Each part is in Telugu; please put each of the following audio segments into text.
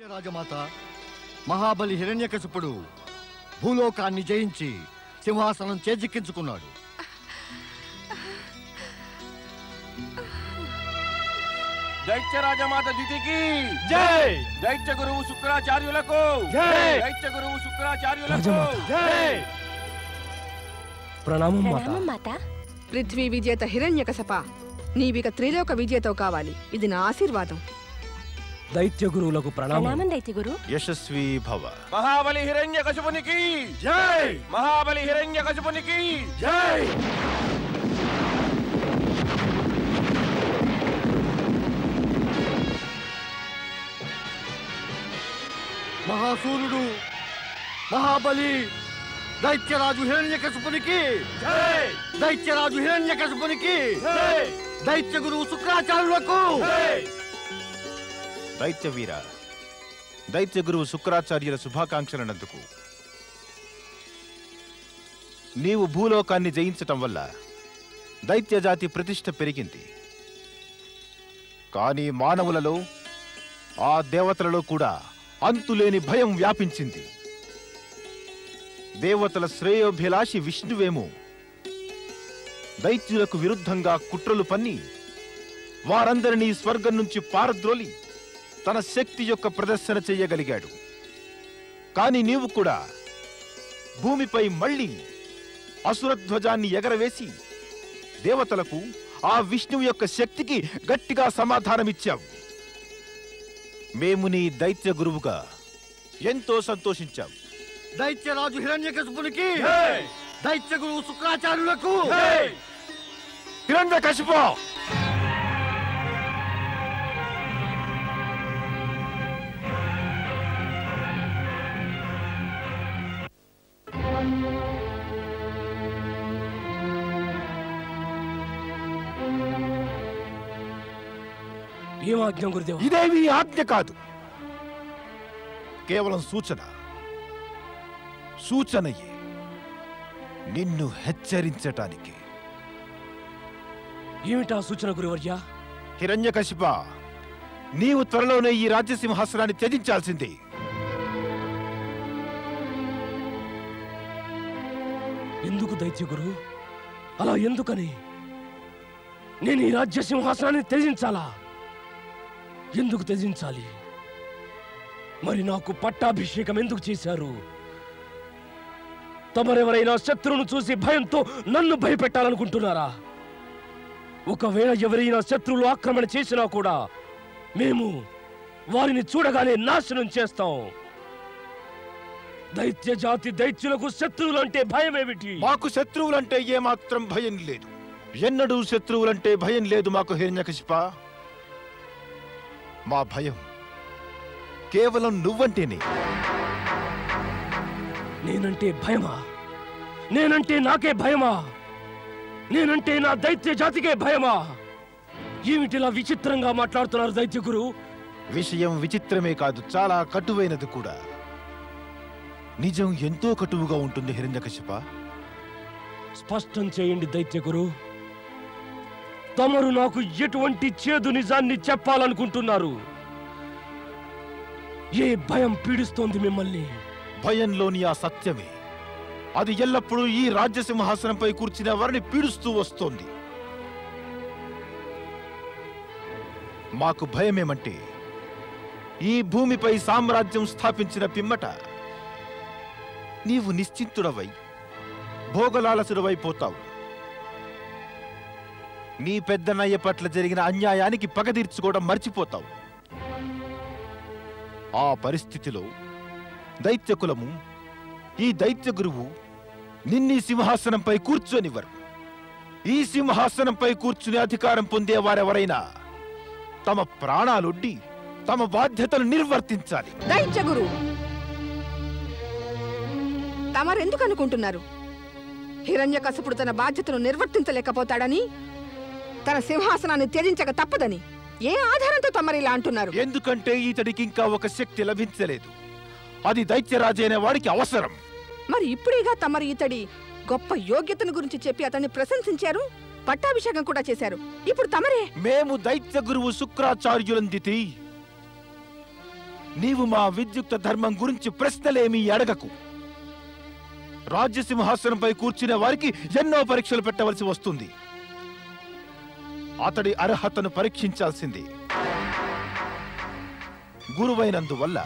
రాజమాత మహాబలి హిరణ్యకశిపుడు భూలోకాన్ని జయించి సింహాసనం చేజిక్కించుకున్నాడు. దైత్య రాజమాత దితికి జై! దైత్య గురువు శుక్రాచార్యులకు జై! దైత్య గురువు శుక్రాచార్యులకు జై! ప్రణామం మాత. పృథ్వీ విజేత హిరణ్యకశప, నీవిక త్రిలోక విజేతవు కావాలి. ఇది నా ఆశీర్వాదం. దైత్య గురువులకు ప్రణామం. దైత్య గురు. యశస్వీ భవ. మహాబలి హిరణ్యకశిపునికి జై! మహాబలి హిరణ్యకశిపునికి జై! మహాసూరుడు మహాబలి దైత్యరాజు హిరణ్యకశిపునికి జై! దైత్యరాజు హిరణ్యకశిపునికి జై! దైత్య గురువు శుక్రాచార్యులకు జై! దైత్య వీర, దైత్య గురువు శుక్రాచార్యుల శుభాకాంక్షలనందుకు. నీవు భూలోకాన్ని జయించటం వల్ల దైత్య జాతి ప్రతిష్ఠ పెరిగింది. కానీ మానవులలో, ఆ దేవతలలో కూడా అంతులేని భయం వ్యాపించింది. దేవతల శ్రేయోభిలాషి విష్ణువేమో దైత్యులకు విరుద్ధంగా కుట్రలు పన్ని వారందరినీ స్వర్గం నుంచి పారద్రోలి తన శక్తి యొక్క ప్రదర్శన చెయ్యగలిగాడు. కాని నీవు కూడా భూమిపై మళ్ళీ అసురధ్వజాన్ని ఎగరవేసి దేవతలకు ఆ విష్ణువు యొక్క శక్తికి గట్టిగా సమాధానమిచ్చావు. మేము నీ దైత్య గురువుగా ఎంతో సంతోషించాం. దైత్యరాజు హిరణ్యకశిపునికి జై! దైత్య గురువు శుక్రాచార్యులకు జై! హిరణ్యకశిప! ఏం ఆజ్ఞ గురుదేవ? ఇదేమీ ఆజ్ఞ కాదు, కేవలం సూచన. సూచనయే, నిన్ను హెచ్చరించటానికి. ఏమిటా సూచన గురువర్య? హిరణ్యకశిప, నీవు త్వరలోనే ఈ రాజ్యసింహాసనాన్ని త్యజించాల్సిందే. ఎందుకు దైత్య గురు? అలా ఎందుకని? నేను ఈ రాజ్య సింహాసనాన్ని త్యజించాలా? ఎందుకు త్యజించాలి? మరి నాకు పట్టాభిషేకం ఎందుకు చేశారు? తమరెవరైనా శత్రువును చూసి భయంతో నన్ను భయపెట్టాలనుకుంటున్నారా? ఒకవేళ ఎవరైనా శత్రువులు ఆక్రమణ చేసినా కూడా మేము వారిని చూడగానే నాశనం చేస్తాం. దైత్య జాతి దైత్యులకు శత్రువులంటే భయమేమిటి? మాకు శత్రువులంటే ఏమాత్రం భయం లేదు. ఎన్నడూ శత్రువులంటే భయం లేదు మాకు హిరణ్యకశిప. మా భయం కేవలం నువ్వంటేనే. నేనంటే భయమా? నేనంటే నాకే భయమా? నేనంటే నా దైత్య జాతికే భయమా? ఏమిటిలా విచిత్రంగా మాట్లాడుతున్నారు దైత్య గురు? విషయం విచిత్రమే కాదు, చాలా కటువైనది కూడా. నిజం ఎంతో కటువుగా ఉంటుంది హిరణ్యకశిప. స్పష్టం చేయండి దైత్య గురు. తమరు నాకు ఎటువంటి చేదు నిజాన్ని చెప్పాలనుకుంటున్నారు? ఏ భయం పీడిస్తోంది మిమ్మల్ని? భయంలోని ఆ సత్యమే, అది ఎల్లప్పుడూ ఈ రాజ్యసింహాసనంపై కూర్చున్న వారిని పీడిస్తూ వస్తోంది. మాకు భయమేమంటే, ఈ భూమిపై సామ్రాజ్యం స్థాపించిన పిమ్మట నీవు నిశ్చింతుడవై భోగలాలసుడవైపోతావు. నీ పెద్దన్నయ్య పట్ల జరిగిన అన్యాయానికి పగ తీర్చుకోవడం మర్చిపోతావు. ఆ పరిస్థితిలో దైత్యకులము, ఈ దైత్య గురువు నిన్నీ సింహాసనంపై కూర్చొనివ్వరు. ఈ సింహాసనంపై కూర్చుని అధికారం పొందేవారెవరైనా తమ ప్రాణాలొడ్డి తమ బాధ్యతలు నిర్వర్తించాలి. దైత్య గురు, తమరెందుకు అనుకుంటున్నారు హిరణ్యకశిపుడు తన బాధ్యతను నిర్వర్తించలేకపోతాడని, తన సింహాసనాన్ని త్యజించక తప్పదని? ఏ ఆధారంతో తమరిలా అంటున్నారు? ఎందుకంటే ఇతడికి ఇంకా ఒక శక్తి లభించలేదు. అది దైత్యరాజైన వాడికి అవసరం. మరి ఇప్పుడేగా తమరు ఇతడి గొప్ప యోగ్యతను గురించి చెప్పి అతన్ని ప్రశంసించారు, పట్టాభిషేకం కూడా చేశారు. ఇప్పుడు తమరే. మేము దైత్య గురువు శుక్రాచార్యులందితి నీవు మా విద్యుక్త ధర్మం గురించి ప్రశ్నలేమీ అడగకు. రాజ్యసింహాసనంపై కూర్చునే వారికి ఎన్నో పరీక్షలు పెట్టవలసి వస్తుంది. అతడి అర్హతను పరీక్షించాల్సింది. గురువైనందువల్ల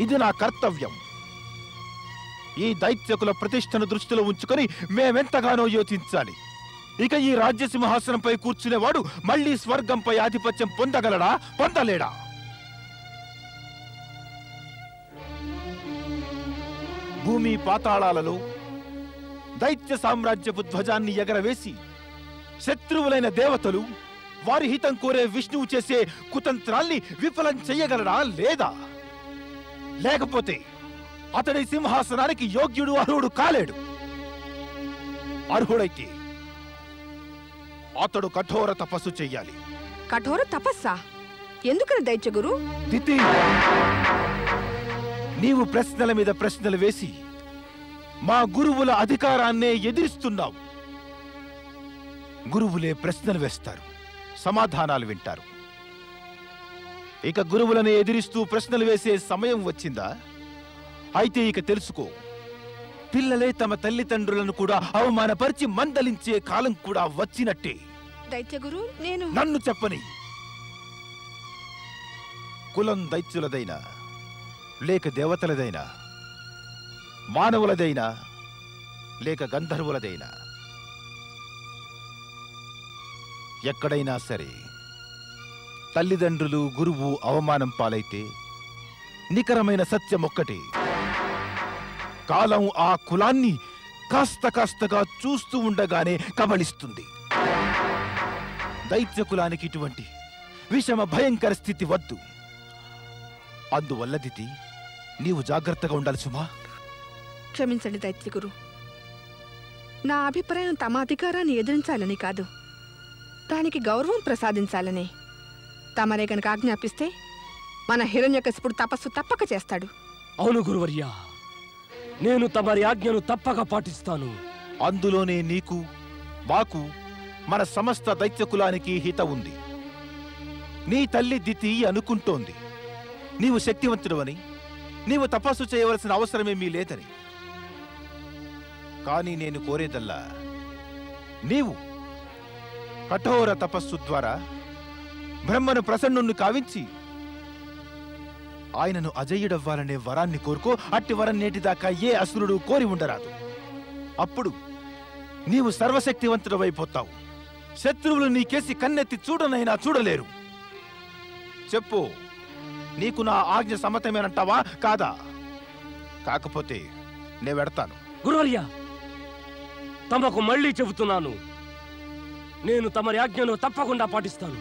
ఇది నా కర్తవ్యం. ఈ దైత్యకుల ప్రతిష్టను దృష్టిలో ఉంచుకొని మేమెంతగానో యోచించాలి. ఇక ఈ రాజ్యసింహాసనంపై కూర్చునేవాడు మళ్లీ స్వర్గంపై ఆధిపత్యం పొందగలడా, పొందలేడా? భూమి పాతాళాలలో దైత్య సామ్రాజ్యపు ధ్వజాన్ని ఎగరవేసి శత్రువులైన దేవతలు వారి హితం కోరే విష్ణువు చేసే కుతంత్రాల్ని విఫలం చెయ్యగలడా, లేదా? లేకపోతే అతడి సింహాసనానికి యోగ్యుడు, అర్హుడు కాలేడు. అర్హుడైతే అతడు కఠోర తపస్సు చెయ్యాలి. కఠోర తపస్సా? ఎందుకని దైత్య గురు? దితి, నీవు ప్రశ్నల మీద ప్రశ్నలు వేసి మా గురువుల అధికారాన్నే ఎదిరిస్తున్నావు. గురువులే ప్రశ్నలు వేస్తారు, సమాధానాలు వింటారు. ఇక గురువులను ఎదిరిస్తూ ప్రశ్నలు వేసే సమయం వచ్చిందా? అయితే ఇక తెలుసుకో, పిల్లలే తమ తల్లిదండ్రులను కూడా అవమానపరిచి మందలించే కాలం కూడా వచ్చినట్టే. దైత్య గురు, నేను నన్ను చెప్పని. కులం దైత్యులదైనా లేక దేవతలదైనా, మానవులదైనా లేక గంధర్వులదైనా, ఎక్కడైనా సరే తల్లిదండ్రులు, గురువు అవమానం పాలైతే నికరమైన సత్యం ఒక్కటే: కాలం ఆ కులాన్ని కాస్త కాస్తగా చూస్తూ ఉండగానే కబళిస్తుంది. దైత్య కులానికి ఇటువంటి విషమ భయంకర స్థితి వద్దు. అందువల్ల దితి, నీవు జాగ్రత్తగా ఉండాలి సుమా. క్షమించండి దైత్య గురు. నా అభిప్రాయం తమ అధికారాన్ని ఎదిరించాలని కాదు, దానికి గౌరవం ప్రసాదించాలని. తమరే గనక ఆజ్ఞాపిస్తే మన హిరణ్యకశిపుడు తపస్సు తప్పక చేస్తాడు. అవును గురువర్యా, నేను తమరి ఆజ్ఞను తప్పక పాటిస్తాను. అందులోనే నీకు, మాకు, మన సమస్త దైత్య కులానికి హిత ఉంది. నీ తల్లి దితి అనుకుంటోంది నీవు శక్తివంతుడవని, నీవు తపస్సు చేయవలసిన అవసరమేమీ లేదని. కానీ నేను కోరేదల్లా, నీవు కఠోర తపస్సు ద్వారా బ్రహ్మను ప్రసన్నుణ్ణి కావించి ఆయనను అజయ్యుడవ్వాలనే వరాన్ని కోరుకో. అట్టి వరం నేటిదాకా ఏ అసురుడు కోరి ఉండరాదు. అప్పుడు నీవు సర్వశక్తివంతుడవైపోతావు. శత్రువులు నీకేసి కన్నెత్తి చూడనైనా చూడలేరు. చెప్పు, నీకు నా ఆజ్ఞ సమ్మతమేనంటావా కాదా? కాకపోతే నే వెడతాను. గురువర్యా, తమకు మళ్ళీ చెబుతున్నాను, నేను తమరి ఆజ్ఞను తప్పకుండా పాటిస్తాను.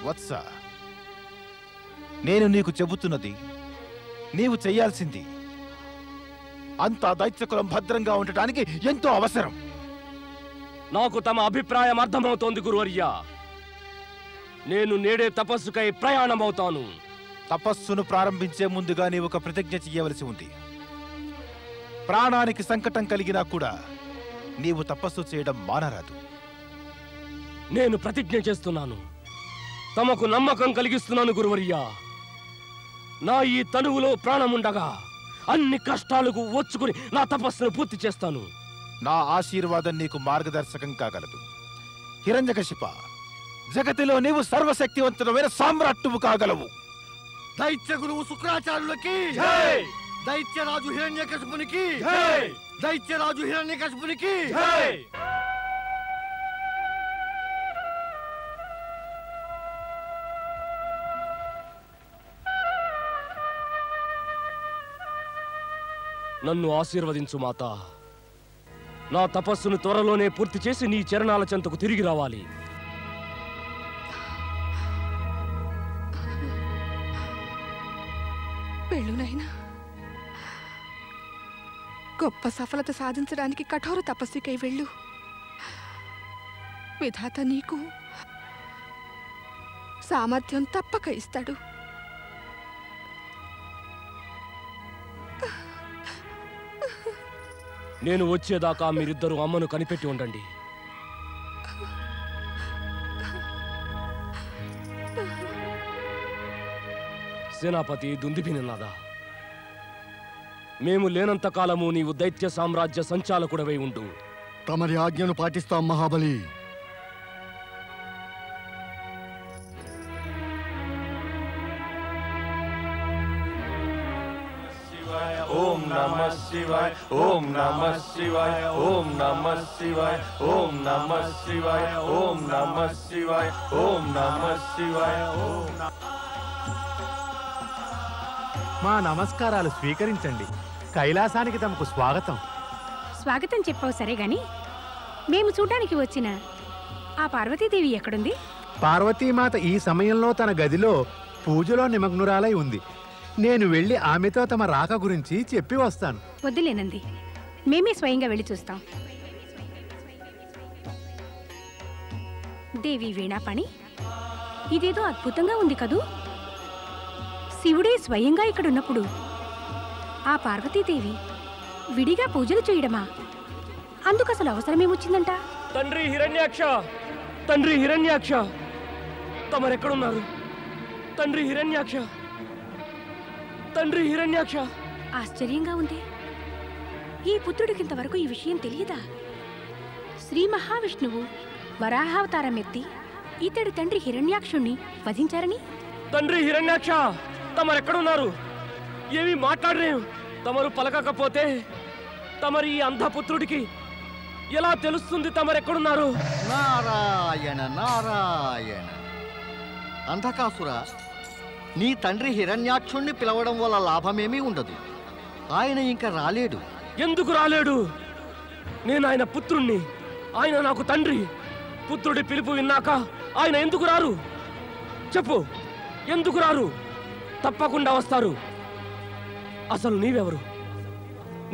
వత్స, నేను నీకు చెబుతున్నది నీవు చెయ్యాల్సింది. అంతా దైత్యకులం భద్రంగా ఉండటానికి ఎంతో అవసరం. నాకు తమ అభిప్రాయం అర్థమవుతోంది గురువర్యా. నేను నేడే తపస్సుకై ప్రయాణమవుతాను. తపస్సును ప్రారంభించే ముందుగా నీవు ఒక ప్రతిజ్ఞ చెయ్యవలసి ఉంది. ప్రాణానికి సంకటం కలిగినా కూడా నీవు తపస్సు చేయడం మానరాదు. నేను ప్రతిజ్ఞ చేస్తున్నాను. తమకు నమ్మకం కలిగిస్తున్నాను గురువర్యా. నా ఈ తనువులో ప్రాణముండగా అన్ని కష్టాలకు వచ్చుకుని నా తపస్సును పూర్తి చేస్తాను. నా ఆశీర్వాదం నీకు మార్గదర్శకం కాగలదు. హిరణ్యకశిప, జగతిలో నీవు సర్వశక్తివంతుడమైన సామ్రాట్టువు కాగలవు. దైత్య గురువు శుక్రాచార్యులకి, దైత్యరాజు హిరణ్యకశిపునికి, దైత్యరాజు హిరణ్యకశిపునికి. నన్ను ఆశీర్వదించు మాతా. నా తపస్సును త్వరలోనే పూర్తి చేసి నీ చరణాల చెంతకు తిరిగి రావాలి. వెళ్ళు గొప్ప సఫలత సాధించడానికి కఠోర తపస్సుకై వెళ్ళు. విధాత నీకు సామర్థ్యం తప్పక ఇస్తాడు. నేను వచ్చేదాకా మీరిద్దరూ అమ్మను కనిపెట్టి ఉండండి. సేనాపతి దుందిపినినాదా, మేము లేనంత కాలము నీవు దైత్య సామ్రాజ్య సంచాలకుడవై ఉండు. తమరి ఆజ్ఞను పాటిస్తాం మహాబలి. ఓం నమః శివాయ, ఓం నమః శివాయ, ఓం నమః శివాయ, ఓం నమః శివాయ, ఓం నమః శివాయ, ఓం నమః శివాయ. మా నమస్కారాలు స్వీకరించండి. కైలాసానికి తమకు స్వాగతం. స్వాగతం చెప్పావు సరే గాని, మేము చూడడానికి వచ్చిన ఆ పార్వతీదేవి ఎక్కడుంది? పార్వతీమాత ఈ సమయంలో తన గదిలో పూజలో నిమగ్నురాలై ఉంది. నేను వెళ్ళి ఆమెతో తమ రాక గురించి చెప్పి వస్తాను. వద్దులేనంది, మేమే స్వయంగా వెళ్ళి చూస్తాం. దేవి వీణాపాణి, ఇదేదో అద్భుతంగా ఉంది కదూ. శివుడే స్వయంగా ఇక్కడున్నప్పుడు ఆ పార్వతీదేవి విడిగా పూజలు చేయడమా? అందుకసలు అవసరమేమొచ్చిందంట? తండ్రి హిరణ్యాక్ష, తండ్రి హిరణ్యాక్ష, తమరెక్కడున్నారు? తండ్రి హిరణ్యాక్ష, తండ్రి హిరణ్యాక్ష. ఆశ్చర్యంగా ఉంది. ఈ పుత్రుడికింతవరకు ఈ విషయం తెలియదా? శ్రీ మహావిష్ణువు వరాహావతారం ఎత్తి ఇతడి తండ్రి హిరణ్యాక్షుణ్ణి వధించారని. తండ్రి హిరణ్యాక్ష, తమరెక్కడున్నారు? ఏమీ మాట్లాడరేం. తమరు పలకకపోతే తమరి ఈ అంధపుత్రుడికి ఎలా తెలుస్తుంది తమరెక్కడున్నారు? నారాయణ నారాయణ. అంధకాసుర, నీ తండ్రి హిరణ్యాక్షుణ్ణి పిలవడం వల్ల లాభమేమీ ఉండదు. ఆయన ఇంకా రాలేడు. ఎందుకు రాలేడు? నేను ఆయన పుత్రుణ్ణి, ఆయన నాకు తండ్రి. పుత్రుడి పిలుపు విన్నాక ఆయన ఎందుకు రారు? చెప్పు, ఎందుకు రారు? తప్పకుండా వస్తారు. అసలు నీవెవరు?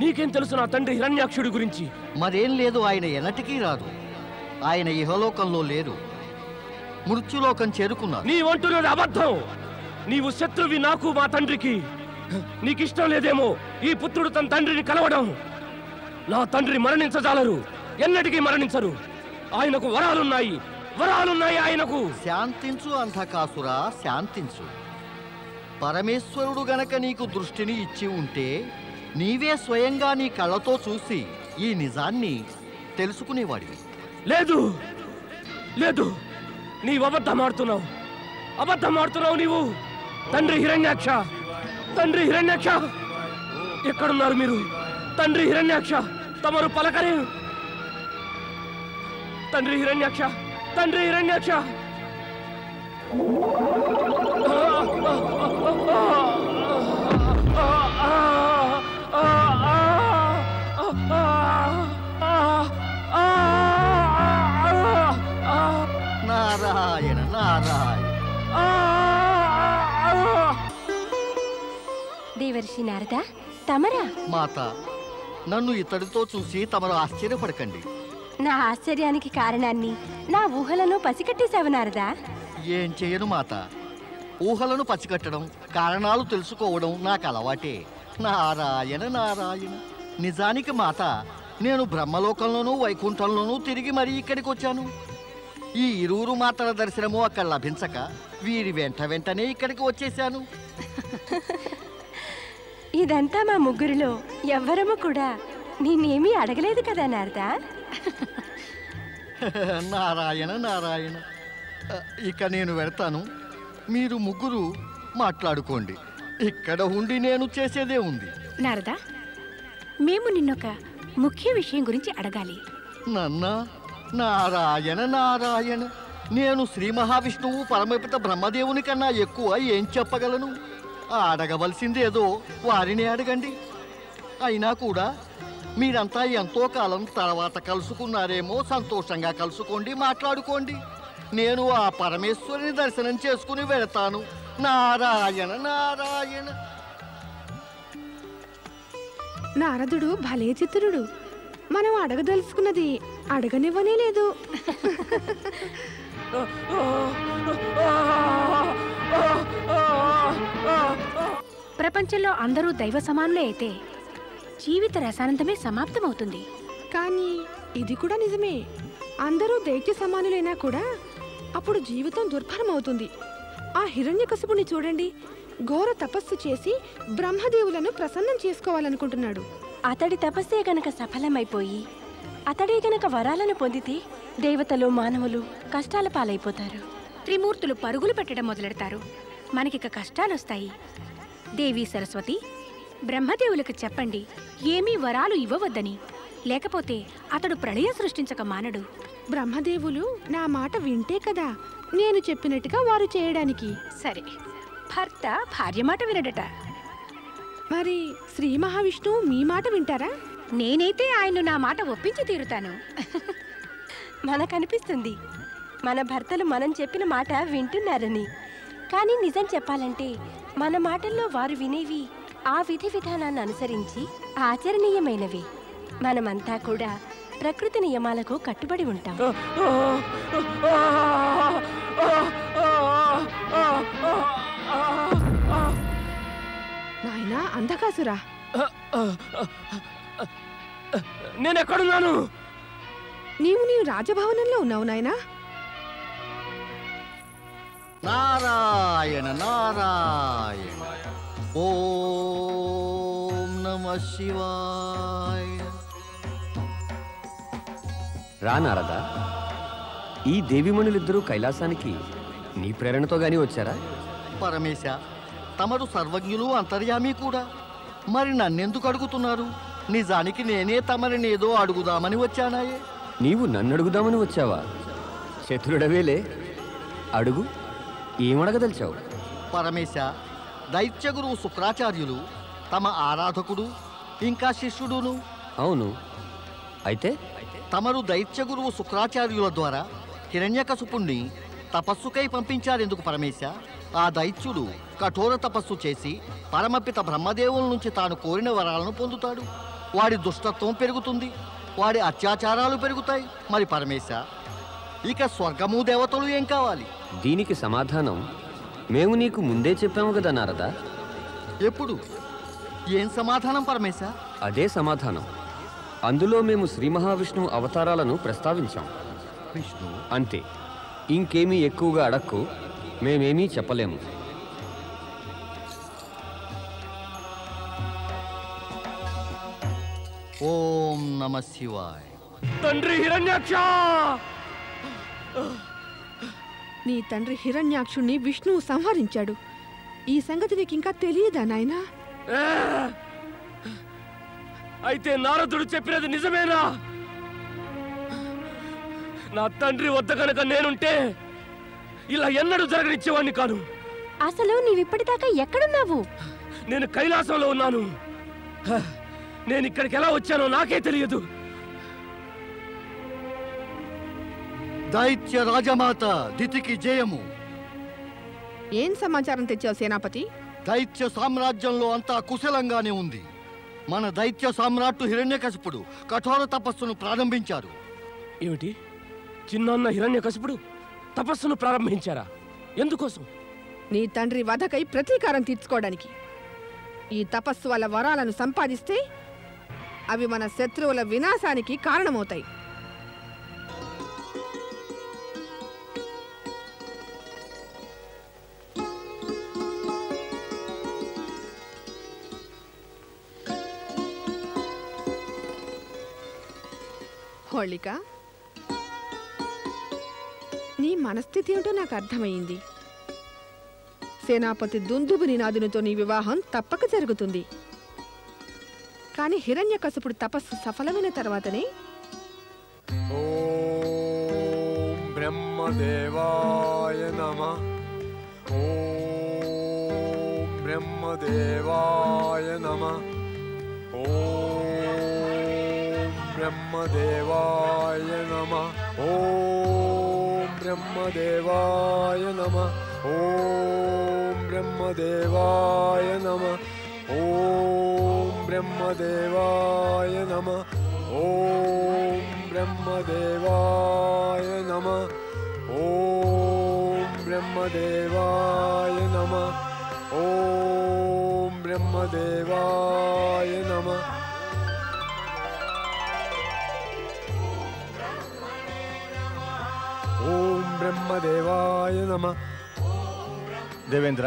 నీకేం తెలుసు నా తండ్రి హిరణ్యాక్షుడి గురించి? మరేం లేదు, ఆయన ఎన్నటికీ రాదు. ఆయన ఇహలోకంలో లేరు, మృత్యులోకం చేరుకున్నారు. నీ అంటున్నది అబద్ధం. నీవు శత్రువి నాకు, మా తండ్రికి. నీకిష్టం లేదేమో ఈ పుత్రుడు తన తండ్రిని కలవడం. నా తండ్రి మరణించజాలరు, ఎన్నటికీ మరణించరు. ఆయనకు వరాలున్నాయి, వరాలున్నాయి ఆయనకు. శాంతించు అంధకాసుర, శాంతించు. పరమేశ్వరుడు గనక నీకు దృష్టిని ఇచ్చి ఉంటే నీవే స్వయంగా నీ కళ్ళతో చూసి ఈ నిజాన్ని తెలుసుకునేవాడివి. లేదు లేదు, నీవు అబద్ధమాడుతున్నావు, అబద్ధమాడుతున్నావు నీవు. తండ్రి హిరణ్యాక్ష, తండ్రి హిరణ్యాక్ష, ఎక్కడున్నారు మీరు? తండ్రి హిరణ్యాక్ష, తమరు పలకరే. తండ్రి హిరణ్యాక్ష, తండ్రి హిరణ్యాక్ష. నారాయణ నారాయణ. దేవర్షి నారద, తమరా? మాత, నన్ను ఇతడితో చూసి తమరు ఆశ్చర్యపడకండి. నా ఆశ్చర్యానికి కారణాన్ని నా ఊహలను పసికట్టేశావు నారదా. ఏం చేయను మాత, ఊహలను పసిగట్టడం, కారణాలు తెలుసుకోవడం నాకు అలవాటే. నారాయణ నారాయణ. నిజానికి మాత, నేను బ్రహ్మలోకంలోనూ వైకుంఠంలోనూ తిరిగి మరీ ఇక్కడికి వచ్చాను. ఈ ఇరువురు మాతల దర్శనము అక్కడ లభించక వీరి వెంటనే ఇక్కడికి వచ్చేశాను. ఇదంతా మా ముగ్గురిలో ఎవ్వరము కూడా నేనేమీ అడగలేదు కదా నారదా. నారాయణ నారాయణ. ఇక నేను వెళ్తాను, మీరు ముగ్గురు మాట్లాడుకోండి. ఇక్కడ ఉండి నేను చేసేదే ఉంది. నారదా, మేము నిన్నొక ముఖ్య విషయం గురించి అడగాలి. నన్నా? నారాయణ నారాయణ. నేను శ్రీ మహావిష్ణువు పరమపిత బ్రహ్మదేవుని కన్నా ఎక్కువ ఏం చెప్పగలను? అడగవలసిందేదో వారిని అడగండి. అయినా కూడా మీరంతా ఎంతో కాలం తర్వాత కలుసుకున్నారేమో, సంతోషంగా కలుసుకోండి, మాట్లాడుకోండి. నేను ఆ పరమేశ్వరుని దర్శనం చేసుకుని వెళతాను. నారాయణ నారాయణ. నారదుడు భలే చిత్రుడు. మనం అడగదలుచుకున్నది అడగనివ్వనే లేదు. ప్రపంచంలో అందరూ దైవ సమానులే అయితే జీవిత రసానందమే సమాప్తమవుతుంది. కానీ ఇది కూడా నిజమే. అందరూ దైత్య సమానులైనా కూడా అప్పుడు జీవితం దుర్భరం అవుతుంది. ఆ హిరణ్యకశిపుని చూడండి, ఘోర తపస్సు చేసి బ్రహ్మదేవులను ప్రసన్నం చేసుకోవాలనుకుంటున్నాడు. అతడి తపస్సే గనక సఫలమైపోయి అతడే గనక వరాలను పొందితే దేవతలు మానవులు కష్టాల పాలైపోతారు. త్రిమూర్తులు పరుగులు పెట్టడం మొదలెడతారు. మనకిక కష్టాలొస్తాయి. దేవి సరస్వతి, బ్రహ్మదేవులకు చెప్పండి ఏమీ వరాలు ఇవ్వవద్దని. లేకపోతే అతడు ప్రళయం సృష్టించక మానడు. బ్రహ్మదేవులు నా మాట వింటే కదా నేను చెప్పినట్టుగా వారు చేయడానికి. సరే, భర్త భార్య మాట వినడట. మరి శ్రీ మహావిష్ణువు మీ మాట వింటారా? నేనైతే ఆయన్ను నా మాట ఒప్పించి తీరుతాను. మనకనిపిస్తుంది మన భర్తలు మనం చెప్పిన మాట వింటున్నారని. కానీ నిజం చెప్పాలంటే మన మాటల్లో వారు వినేవి ఆ విధి విధానాన్ని అనుసరించి ఆచరణీయమైనవి. మనమంతా కూడా ప్రకృతి నియమాలకు కట్టుబడి ఉంటాం. నాయనా అంధకాసురా, నేనెక్కడున్నాను? నీవు రాజభవనంలో ఉన్నావు నాయనా. నారాయణ నారాయణ. ఓం నమః శివాయ. రా నారదా, ఈ దేవిమణులిద్దరూ కైలాసానికి నీ ప్రేరణతో గాని వచ్చారా? పరమేశ, తమరు సర్వజ్ఞులు అంతర్యామి కూడా. మరి నన్నెందుకు అడుగుతున్నారు? నిజానికి నేనే తమరిని ఏదో అడుగుదామని వచ్చానాయే. నీవు నన్ను అడుగుదామని వచ్చావా? శత్రుడవేలే, అడుగు. ఏమడగదలిచావు? పరమేశ, దైత్య గురువు శుక్రాచార్యులు తమ ఆరాధకుడు ఇంకా శిష్యుడును. అవును, అయితే తమరు దైత్య గురువు శుక్రాచార్యుల ద్వారా హిరణ్యకశిపుణ్ణి తపస్సుకై పంపించారెందుకు పరమేశ? ఆ దైత్యుడు కఠోర తపస్సు చేసి పరమపిత బ్రహ్మదేవుల నుంచి తాను కోరిన వరాలను పొందుతాడు. వాడి దుష్టత్వం పెరుగుతుంది, వాడి అత్యాచారాలు పెరుగుతాయి. మరి పరమేశ, ఇక స్వర్గము దేవతలు ఏం కావాలి? దీనికి సమాధానం మేము నీకు ముందే చెప్పాము కదా నారదా. ఎప్పుడు? ఏం సమాధానం పరమేశ? అదే సమాధానం. అందులో మేము శ్రీ మహావిష్ణువు అవతారాలను ప్రస్తావించాం. విష్ణు అంతే, ఇంకేమీ ఎక్కువగా అడక్కు. మేమేమీ చెప్పలేము. ఓం నమః శివాయ. తండ్రి హిరణ్యాక్ష! నీ తండ్రి హిరణ్యాక్షుణ్ణి విష్ణువు సంహరించాడు. ఈ సంగతి నీకింకా తెలియదా నాయనా? అయితే నారదుడు చెప్పినది నిజమేనా? నా తండ్రి వద్ద కనుక నేనుంటే ఇలా ఎన్నడూ జరగనిచ్చేవాణ్ణి కాను. అసలు నీవిప్పటిదాకా ఎక్కడున్నావు? నేను కైలాసంలో ఉన్నాను. నేను ఇక్కడికి ఎలా వచ్చానో నాకే తెలియదు. దైత్య రాజమాత దితికి జయము. ఏం సమాచారం తెచ్చావు సేనాపతి? దైత్య సామ్రాజ్యంలో అంతా కుశలంగానే ఉంది. మన దైత్య సామ్రాట్టు హిరణ్యకశిపుడు కఠోర తపస్సును ప్రారంభించారు. ఏమిటి? చిన్నాన్న హిరణ్యకశిపుడు తపస్సును ప్రారంభించారా? ఎందుకోసం? నీ తండ్రి వధకై ప్రతీకారం తీర్చుకోవడానికి. ఈ తపస్సు వల్ల వరాలను సంపాదిస్తే అవి మన శత్రువుల వినాశానికి కారణమవుతాయి. హోళిక, నీ మనస్థితి ఏంటో నాకు అర్థమైంది. సేనాపతి దుందుబుని నాదునితో నీ వివాహం తప్పక జరుగుతుంది. కానీ హిరణ్యకశిపుడు తపస్సు సఫలమైన తర్వాతనే ఓం బ్రహ్మదేవాయ నమః. ఓం బ్రహ్మదేవాయ నమః. ఓం బ్రహ్మదేవాయ నమః. ఓం బ్రహ్మదేవాయ నమః. ఓం బ్రహ్మదేవాయ నమః. ఓం బ్రహ్మదేవాయ నమః. ఓం బ్రహ్మదేవాయ నమః. ఓం బ్రహ్మదేవాయ నమః. ఓం బ్రహ్మదేవాయ నమః. ఓం బ్రహ్మదేవాయ నమః. దేవేంద్ర,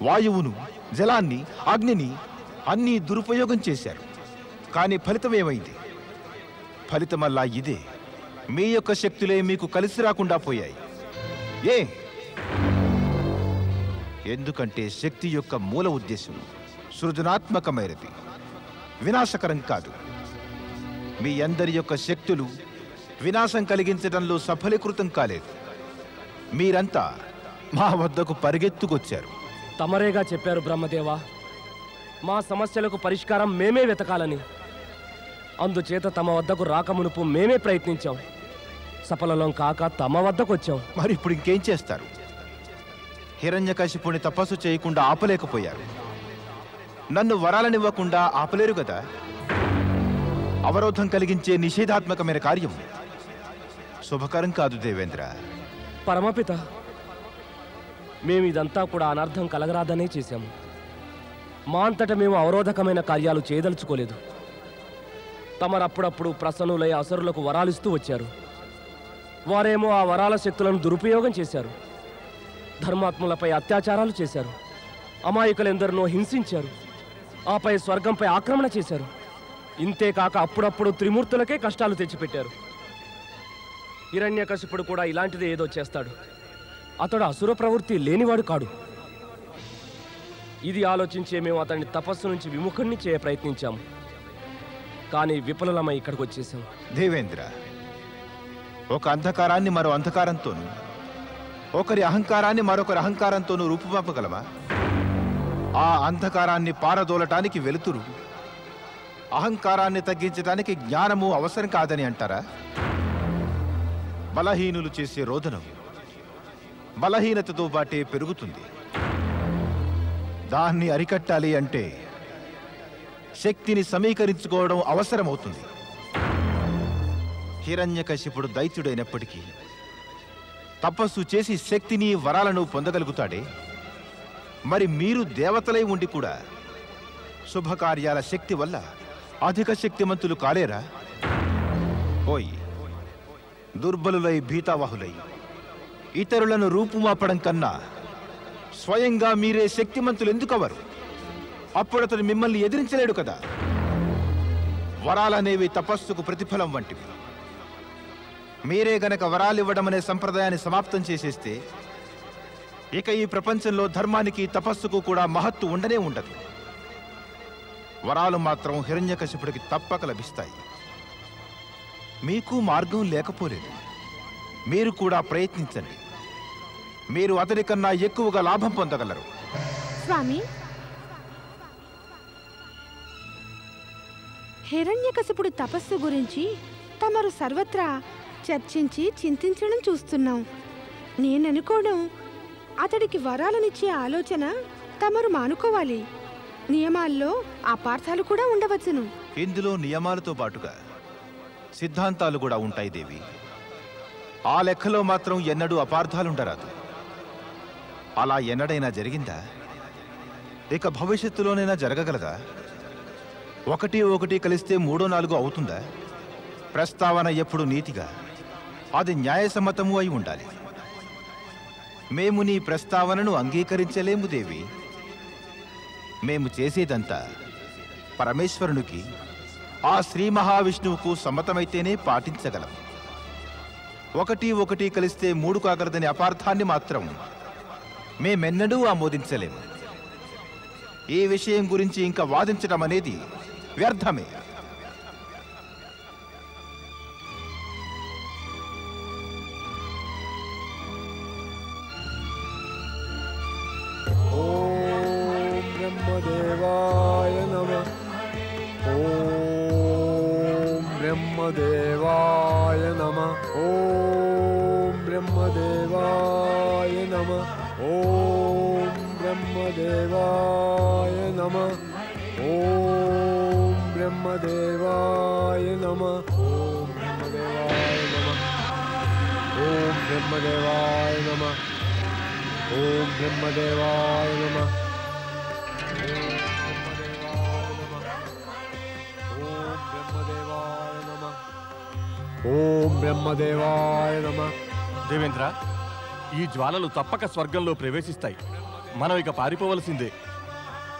వాయువును, జలాన్ని, అగ్నిని అన్నీ దురుపయోగం చేశారు. కానీ ఫలితం ఏమైంది? ఫలితమల్లా ఇదే. మీ యొక్క శక్తులే మీకు కలిసి రాకుండా పోయాయి. ఎందుకంటే శక్తి యొక్క మూల ఉద్దేశం సృజనాత్మకమైనది, వినాశకరం కాదు. మీ అందరి యొక్క శక్తులు వినాశం కలిగించడంలో సఫలీకృతం కాలేదు. మీరంతా మా వద్దకు పరిగెత్తుకొచ్చారు. తమరేగా చెప్పారు బ్రహ్మదేవా, మా సమస్యలకు పరిష్కారం మేమే వెతకాలని. అందుచేత తమ వద్దకు రాకమునుపు మేమే ప్రయత్నించాం. సఫలం కాక తమ వద్దకు వచ్చాం. మరి ఇప్పుడు ఇంకేం చేస్తారు? హిరణ్యకశిపుని తపస్సు చేయకుండా ఆపలేకపోయారు. నన్ను వరాలనివ్వకుండా ఆపలేరు కదా. అవరోధం కలిగించే నిషేధాత్మకమైన కార్యం శుభకరం కాదు దేవేంద్ర. పరమపిత, మేమిదంతా కూడా అనర్థం కలగరాదనే చేశాము. మా అంతటా మేము అవరోధకమైన కార్యాలు చేయదలుచుకోలేదు. తమరప్పుడప్పుడు ప్రసన్నులై అసురులకు వరాలిస్తూ వచ్చారు. వారేమో ఆ వరాల శక్తులను దురుపయోగం చేశారు. ధర్మాత్ములపై అత్యాచారాలు చేశారు. అమాయకులెందరినో హింసించారు. ఆపై స్వర్గంపై ఆక్రమణ చేశారు. ఇంతేకాక అప్పుడప్పుడు త్రిమూర్తులకే కష్టాలు తెచ్చిపెట్టారు. హిరణ్యకశిపుడు కూడా ఇలాంటిదే ఏదో చేస్తాడు. అతడు అసుర ప్రవృత్తి లేనివాడు కాడు. ఇది ఆలోచించే మేము అతన్ని తపస్సు నుంచి విముఖుణ్ణి చేయ ప్రయత్నించాము. కానీ విఫలమై ఇక్కడికి వచ్చేసాం. దేవేంద్ర, ఒక అంధకారాన్ని మరో అంధకారంతోనూ, ఒకరి అహంకారాన్ని మరొకరి అహంకారంతోనూ రూపుమాపగలమా? ఆ అంధకారాన్ని పారదోలటానికి వెలుతురు, అహంకారాన్ని తగ్గించడానికి జ్ఞానము అవసరం కాదని అంటారా? బలహీనులు చేసే రోదనం బలహీనతతో బాటే పెరుగుతుంది. దాన్ని అరికట్టాలి అంటే శక్తిని సమీకరించుకోవడం అవసరమవుతుంది. హిరణ్యకశిపుడు దైత్యుడైనప్పటికీ తపస్సు చేసి శక్తిని, వరాలను పొందగలుగుతాడే. మరి మీరు దేవతలై ఉండి కూడా శుభకార్యాల శక్తి వల్ల అధిక శక్తిమంతులు కాలేరా? ఓయ్, దుర్బలులై భీతావహులై ఇతరులను రూపుమాపడం కన్నా స్వయంగా మీరే శక్తిమంతులు ఎందుకవరు? అప్పుడు అతను మిమ్మల్ని ఎదిరించలేడు కదా. వరాలనేవి తపస్సుకు ప్రతిఫలం వంటివి. మీరే గనక వరాలివ్వడం అనే సంప్రదాయాన్ని సమాప్తం చేసేస్తే ఇక ఈ ప్రపంచంలో ధర్మానికి, తపస్సుకు కూడా మహత్తు ఉండనే ఉండదు. వరాలు మాత్రం హిరణ్యకశిపుడికి తప్పక లభిస్తాయి. మీకు మార్గం లేకపోలేదు. మీరు కూడా ప్రయత్నించండి. మీరు అతని కన్నా ఎక్కువగా లాభం పొందగలరు. స్వామి, హిరణ్యకశిపుడి తపస్సు గురించి తమరు సర్వత్రా చర్చించి చింతించడం చూస్తున్నాం. నేననుకోవడం అతడికి వరాలనిచ్చే ఆలోచన తమరు మానుకోవాలి. నియమాల్లో అపార్థాలు కూడా ఉండవచ్చును. ఇందులో నియమాలతో పాటుగా సిద్ధాంతాలు కూడా ఉంటాయి దేవి. ఆ లెక్కలో మాత్రం ఎన్నడూ అపార్థాలుండరాదు. అలా ఎన్నడైనా జరిగిందా? ఇక భవిష్యత్తులోనైనా జరగగలదా? 1 1 కలిస్తే 3 4 అవుతుందా? ప్రస్తావన ఎప్పుడు నీతిగా, అది న్యాయసమ్మతము అయి ఉండాలి. మేము నీ ప్రస్తావనను అంగీకరించలేము దేవి. మేము చేసేదంతా పరమేశ్వరునికి, ఆ శ్రీ మహావిష్ణువుకు సమ్మతమైతేనే పాటించగలం. 1 1 కలిస్తే 3 కాగలదని అపార్థాన్ని మాత్రం మేమెన్నడూ ఆమోదించలేము. ఈ విషయం గురించి ఇంకా వాదించడం అనేది వ్యర్థమే. ఓం బ్రహ్మదేవాయ నమః. ఓం బ్రహ్మదేవాయ నమః. ఓం బ్రహ్మదేవాయ నమః. ఓం బ్రహ్మదేవాయ నమః. ఓం బ్రహ్మదేవాయ నమః. ఓం బ్రహ్మదేవాయ నమః. ఓం బ్రహ్మదేవాయ నమః. ఓం బ్రహ్మదేవాయ నమః. ఓం బ్రహ్మదేవాయ నమః. దేవేంద్ర, ఈ జ్వాలలు తప్పక స్వర్గంలో ప్రవేశిస్తాయి. మనం ఇక పారిపోవలసిందే.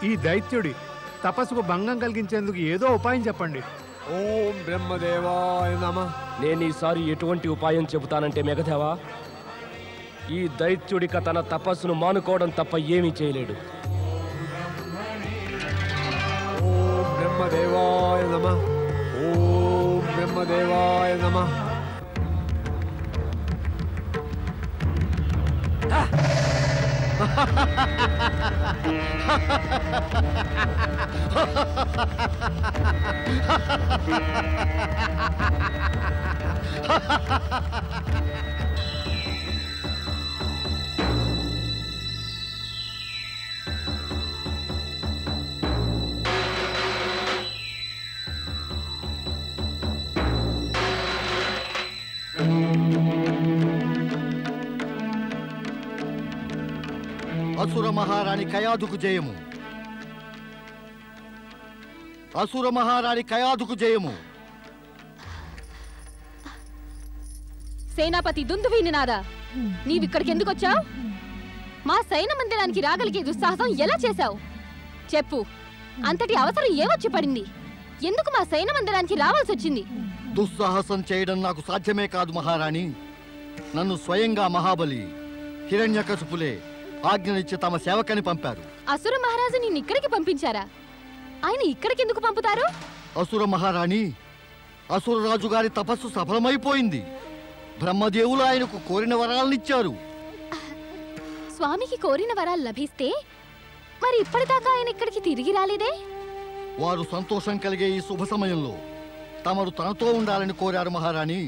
ఈ దైత్యుడి తపస్సుకు భంగం కలిగించేందుకు ఏదో ఉపాయం చెప్పండి. ఓం బ్రహ్మదేవాయ నమః. నేను ఈసారి ఎటువంటి ఉపాయం చెబుతానంటే మెగదేవా, ఈ దైత్యుడిక తన తపస్సును మానుకోవడం తప్ప ఏమీ చేయలేడు. ఓం బ్రహ్మదేవాయ నమః. ఓం బ్రహ్మదేవాయ నమః. అసుర మహారాణి కయాదుకు జయము. అసుర మహారాణి కయాదుకు జయము. సేనాపతి దుందువీనినాదా, నీవిక్కడికి ఎందుకు వచ్చావు? మా సైన మందిరానికి రాగలిగే దుస్సాహసం ఎలా చేశావు? చెప్పు, అంతటి అవసరం ఏమొచ్చి పడింది? ఎందుకు మా సైన మందిరానికి రావాల్సి వచ్చింది? దుస్సాహసం చేయడం నాకు సాధ్యమే కాదు మహారాణి. నన్ను స్వయంగా మహాబలి హిరణ్యకశిపులే ఆజ్ఞనిచ్చి తమ సేవకని పంపారు. అసుర మహారాజు నిన్ను ఇక్కడికి పంపించారా? ఆయన ఇక్కడికి ఎందుకు పంపుతారు? అసుర మహారాణి, అసురరాజు గారి తపస్సు సఫలమైపోయింది. బ్రహ్మదేవులు ఆయనకు కోరిన వరాలనిచ్చారు. స్వామికి కోరిన వరాలు లభిస్తే మరి ఇప్పటిదాకా ఆయన ఇక్కడికి తిరిగి రాలేదే? వారు సంతోషం కలిగే ఈ శుభ సమయంలో తమరు తనతో ఉండాలని కోరారు మహారాణి.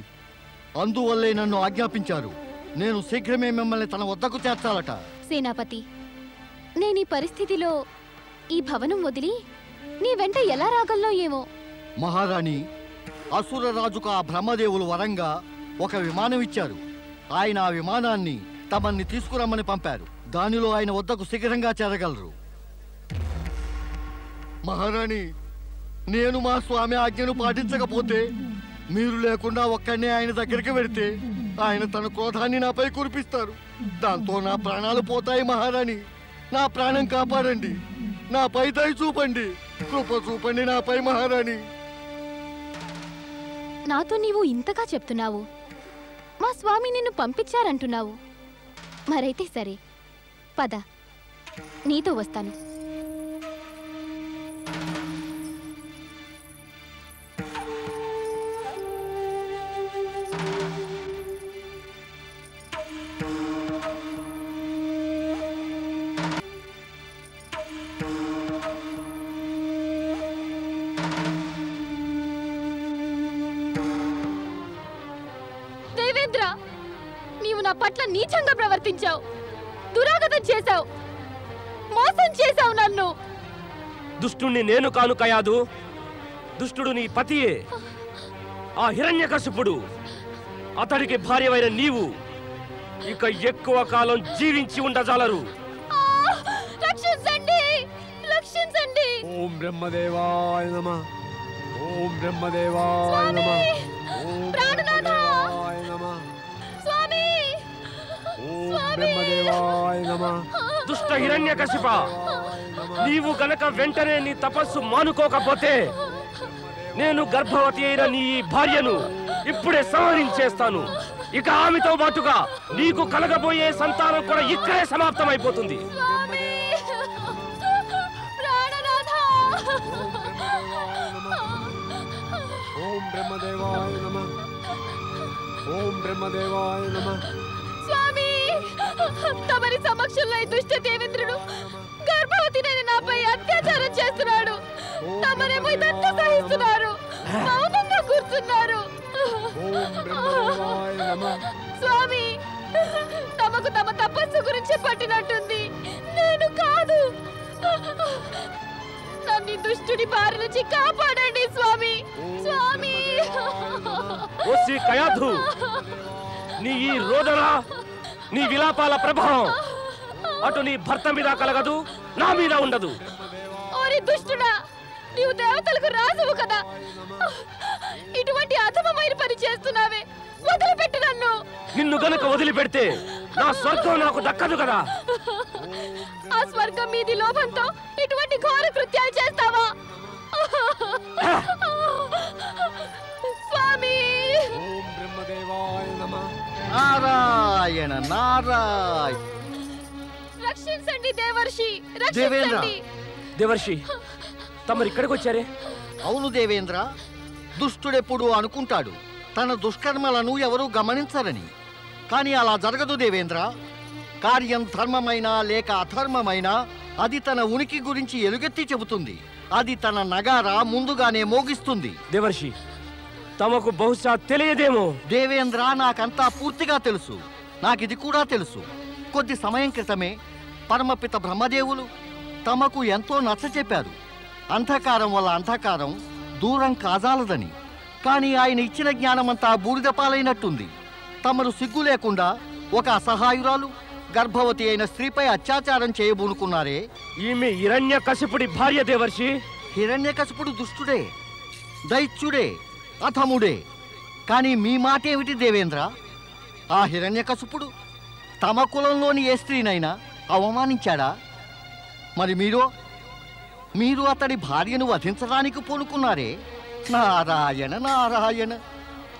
అందువల్లే నన్ను ఆజ్ఞాపించారు. నేను శీఘ్రమే మిమ్మల్ని తన వద్దకు చేర్చాలట. సేనాపతి, నేను ఈ పరిస్థితిలో ఈ భవనం వదిలి నీ వెంట ఎలా రాగల్లో ఏమో. మహారాణి, అసురరాజుకు ఆ బ్రహ్మదేవులు వరంగా ఒక విమానం ఇచ్చారు. ఆయన ఆ విమానాన్ని తమన్ని తీసుకురమ్మని పంపారు. దానిలో ఆయన వద్దకు శీఘ్రంగా చేరగలరు. మహారాణి, నేను మా స్వామి ఆజ్ఞను పాటించకపోతే, మీరు లేకుండా ఒక్కనే ఆయన దగ్గరికి వెడితే ఆయన తన క్రోధాన్ని నాపై కురిపిస్తారు. దాంతో నా ప్రాణాలు పోతాయి. మహారాణి, నా ప్రాణం కాపాడండి. నాపై దయ చూపండి. కృప చూపండి నాపై మహారాణి. నాతో నీవు ఇంతగా చెప్తున్నావు, మా స్వామి నిన్ను పంపించారంటున్నావు. మరైతే సరే, పద, నీతో వస్తాను. దేవేంద్ర, నీవు నా పట్ల నీచంగా ప్రవర్తించావు, దురాగతం చేశావు, మోసం చేశావు నన్ను. దుష్టుణ్ణి నేను కాను కయాదు, దుష్టుడు నీ పతియే, ఆ హిరణ్యకశిపుడు. అతడికి భార్యవైన నీవు ఇక ఎక్కువ కాలం జీవించి ఉండజాలరు. రక్షించండి, రక్షించండి. ఓం బ్రహ్మదేవాయ నమః. ఓం బ్రహ్మదేవాయ నమః. ఓం బ్రహ్మదేవాయ నమః. స్వామి, ఓం బ్రహ్మదేవాయ నమః. దుష్ట హిరణ్యకశిప, నీవు గనక వెంటనే నీ తపస్సు మానుకోకపోతే నేను గర్భవతి అయిన నీ భార్యను ఇప్పుడే సంహరించేస్తాను. ఇక ఆమెతో పాటుగా నీకు కలగబోయే సంతానం కూడా ఇక్కడే సమాప్తమైపోతుంది. ఓం బ్రహ్మదేవాయ నమః. ఓం బ్రహ్మదేవాయ నమః. స్వామి, తమరి సమక్షంలో ఈ దుష్ట దేవేంద్రుడు గర్భవతినైన నాపై అత్యాచారం చేస్తున్నాడు. తమరేమో ఇదంతా సహిస్తున్నారు, మౌనంగా కూర్చున్నారు. స్వామి, తమకు తమ తపస్సు గురించి పట్టినట్టుంది. నేను కాదు. నన్ను దుష్టుడి బారి నుంచి కాపాడండి స్వామి. స్వామి, ఓసి కయాధు, నీ ఈ రోదన, నీ విలాపాల ప్రభావం అటు నీ భర్త మీద కలగదు, నా మీద ఉండదు. ఓరి దుష్టుడా, నీవు దేవతలకు రాజువు కదా, ఇటువంటి అధమమైన పని చేస్తున్నావే. వదిలిపెట్టు నన్ను. నిన్ను గనక వదిలిపెడితే నా స్వర్గం నాకు దక్కదు కదా. ఆ స్వర్గం మీది లోభంతో ఇటువంటి ఘోర కృత్యాలు చేస్తావా? స్వామి! ఓం బ్రహ్మదేవాయ నమః. నారాయణ నారాయణ. రక్షించండి దేవర్షి, దేవేంద్ర. రక్షించండి. దేవర్షి, తమరు ఇక్కడికి వచ్చారే? అవును దేవేంద్ర, దుష్టుడెప్పుడు అనుకుంటాడు తన దుష్కర్మలను ఎవరూ గమనించరని. కానీ అలా జరగదు దేవేంద్ర. కార్యం ధర్మమైనా లేక అధర్మమైనా అది తన ఉనికి గురించి ఎలుగెత్తి చెబుతుంది. అది తన నగారా ముందుగానే మోగిస్తుంది. దేవర్షి, తమకు బహుశా తెలియదేమో. దేవేంద్ర, నాకంతా పూర్తిగా తెలుసు. నాకిది కూడా తెలుసు. కొద్ది సమయం క్రితమే పరమపిత బ్రహ్మదేవులు తమకు ఎంతో నచ్చచెప్పారు. అంధకారం వల్ల అంధకారం దూరం కాజాలదని. కానీ ఆయన ఇచ్చిన జ్ఞానమంతా బూడిద పాలైనట్టుంది. తమరు సిగ్గు లేకుండా ఒక అసహాయురాలు గర్భవతి అయిన స్త్రీపై అత్యాచారం చేయబూనుకున్నారే. ఈమె హిరణ్యకశిపుడి భార్య దేవర్షి. హిరణ్యకశిపుడు దుష్టుడే, దైత్యుడే, అధముడే. కానీ మీ మాటేమిటి దేవేంద్ర? ఆ హిరణ్యకశిపుడు తమ కులంలోని ఏ స్త్రీనైనా అవమానించాడా? మరి మీరు అతడి భార్యను వధించడానికి పూనుకున్నారే. నారాయణ నారాయణ.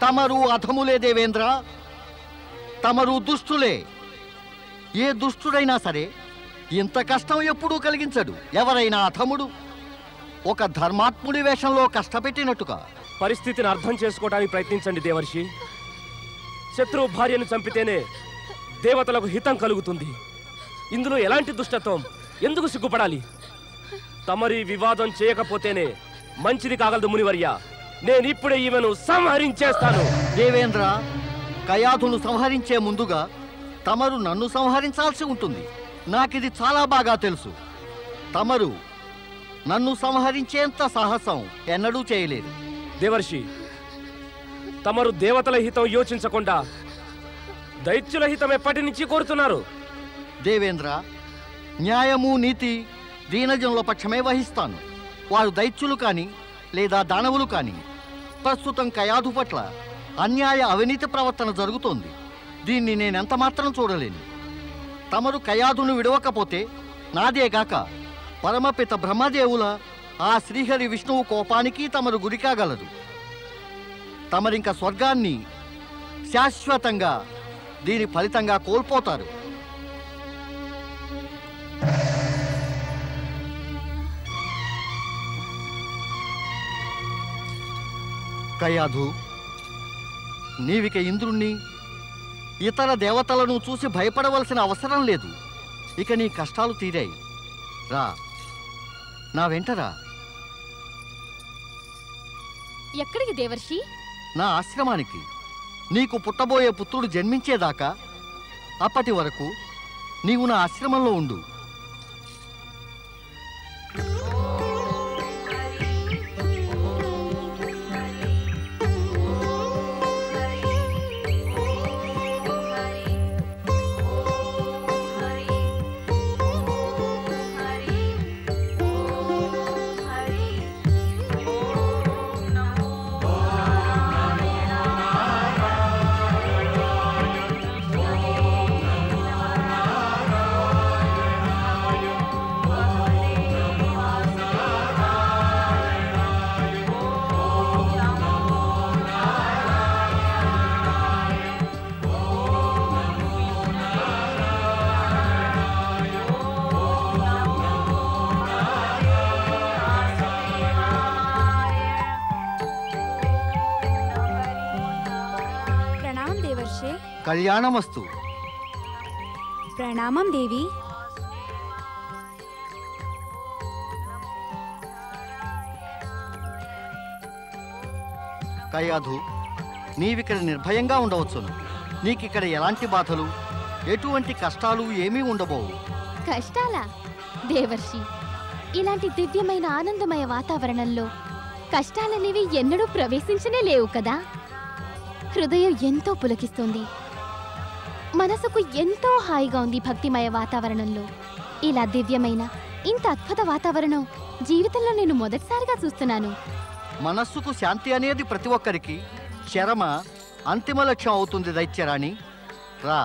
తమరు అధములే దేవేంద్ర, తమరు దుష్టులే. ఏ దుష్టుడైనా సరే ఇంత కష్టం ఎప్పుడూ కలిగించడు. ఎవరైనా అధముడు ఒక ధర్మాత్ముడి వేషంలో కష్టపెట్టినట్టుగా. పరిస్థితిని అర్థం చేసుకోవడానికి ప్రయత్నించండి దేవర్షి. శత్రువు భార్యను చంపితేనే దేవతలకు హితం కలుగుతుంది. ఇందులో ఎలాంటి దుష్టత్వం? ఎందుకు సిగ్గుపడాలి? తమరి వివాదం చేయకపోతేనే మంచిది కాగలదు మునివర్య. నేనిప్పుడే ఈమెను సంహరించేస్తాను. దేవేంద్ర, కయాధును సంహరించే ముందుగా తమరు నన్ను సంహరించాల్సి ఉంటుంది. నాకిది చాలా బాగా తెలుసు. తమరు నన్ను సంహరించేంత సాహసం ఎన్నడూ చేయలేదు. దేవర్షి, తమరు దేవతల హితం యోచించకుండా దైత్యుల హితం ఎప్పటి నుంచి కోరుతున్నారు? దేవేంద్ర, న్యాయము నీతి దీనజనుల పక్షమే వహిస్తాను. వారు దైత్యులు కానీ లేదా దానవులు కానీ. ప్రస్తుతం కయాధు పట్ల అన్యాయ అవినీతి ప్రవర్తన జరుగుతోంది. దీన్ని నేనెంత మాత్రం చూడలేను. తమరు కయాధును విడవకపోతే నాదేగాక పరమపిత బ్రహ్మదేవుల ఆ శ్రీహరి విష్ణువు కోపానికి తమరు గురికాగలరు. తమరింక స్వర్గాన్ని శాశ్వతంగా దీని ఫలితంగా కోల్పోతారు. కయాధు, నీవిక ఇంద్రుణ్ణి ఇతర దేవతలను చూసి భయపడవలసిన అవసరం లేదు. ఇక నీ కష్టాలు తీరాయి. రా, నా వెంటరా. ఎక్కడికి దేవర్షి? నా ఆశ్రమానికి. నీకు పుట్టబోయే పుత్రుడు జన్మించేదాకా అప్పటి వరకు నీవు నా ఆశ్రమంలో ఉండు. కళ్యాణమస్తు. ప్రణామం దేవి. కయాధు, నీవిక్కడ నిర్భయంగా ఉండవచ్చును. నీకిక్కడ ఎలాంటి బాధలు, ఎటువంటి కష్టాలు ఏమీ ఉండబోవు. కష్టాలా? దేవర్షి, ఇలాంటి దివ్యమైన ఆనందమయ వాతావరణంలో కష్టాలనేవి ఎన్నడూ ప్రవేశించనే లేవు కదా. హృదయం ఎంతో పులకిస్తుంది. మనసుకు ఎంతో హాయిగా ఉంది భక్తిమయ వాతావరణంలో. ఇలా దివ్యమైన ఇంత అద్భుత వాతావరణం జీవితంలో నేను మొదటిసారిగా చూస్తున్నాను. మనస్సుకు శాంతి అనేది ప్రతి ఒక్కరికి చరమ అంతిమ లక్ష్యం అవుతుంది దైత్యరాణి. రా.